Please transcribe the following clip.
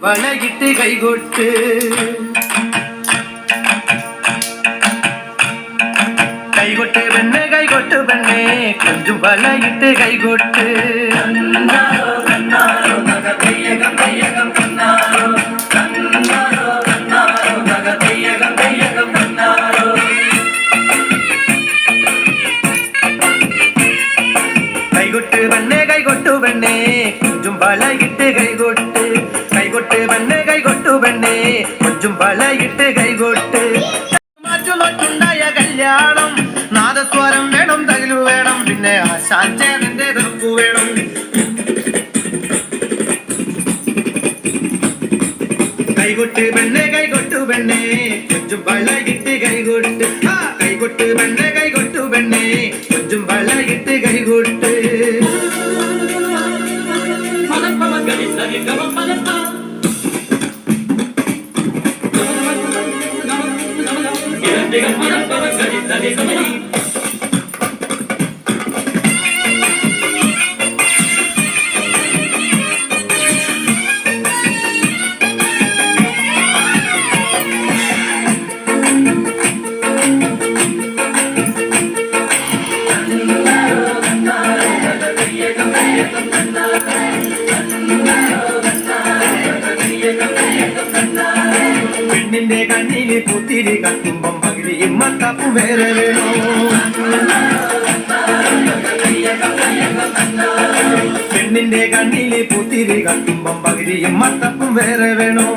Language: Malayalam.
വളകിട്ട് കൈകൊട്ട് കൈകൊട്ട് പെണ്ണെ കൈകൊട്ട് പെണ്ണെ കൊഞ്ചും വളകിട്ട് കൈകൊട്ട് കൈകൊട്ട് പെണ്ണെ കൈകൊട്ടു പെണ്ണെ കൊഞ്ചും വളകിട്ട് കൈകൊട്ട് കൈകൊട്ട് പെണ്ണെ കൈകൊട്ടു പെണ്ണെ കൊഞ്ചും വളകിട്ട് കൈകൊട്ട് മാറ്റുണ്ടായ കല്യാണം നാദസ്വരം വേണം തകിലു വേണം പിന്നെ ആശാന്റെ തെറുപ്പു വേണം കൈകൊട്ട് പെണ്ണെ കൈകൊട്ടു പെണ്ണെ കൊഞ്ചും വളകിട്ട് കൈകൊട്ട് കൈകൊട്ട് പെണ്ണെ കൈകൊട്ടു പെണ്ണെ കൊഞ്ചും വളകിട്ട് കൈകൊട്ട് പെണ്ണിന്റെ കണ്ണില് കുത്തിരി കത്തുമ്പം പകിരിയും മത്തപ്പും വേറെ വേണോ പെണ്ണിന്റെ കണ്ണില് കുത്തിരി കത്തുമ്പം പകിരിയും മത്തപ്പും വേറെ വേണോ.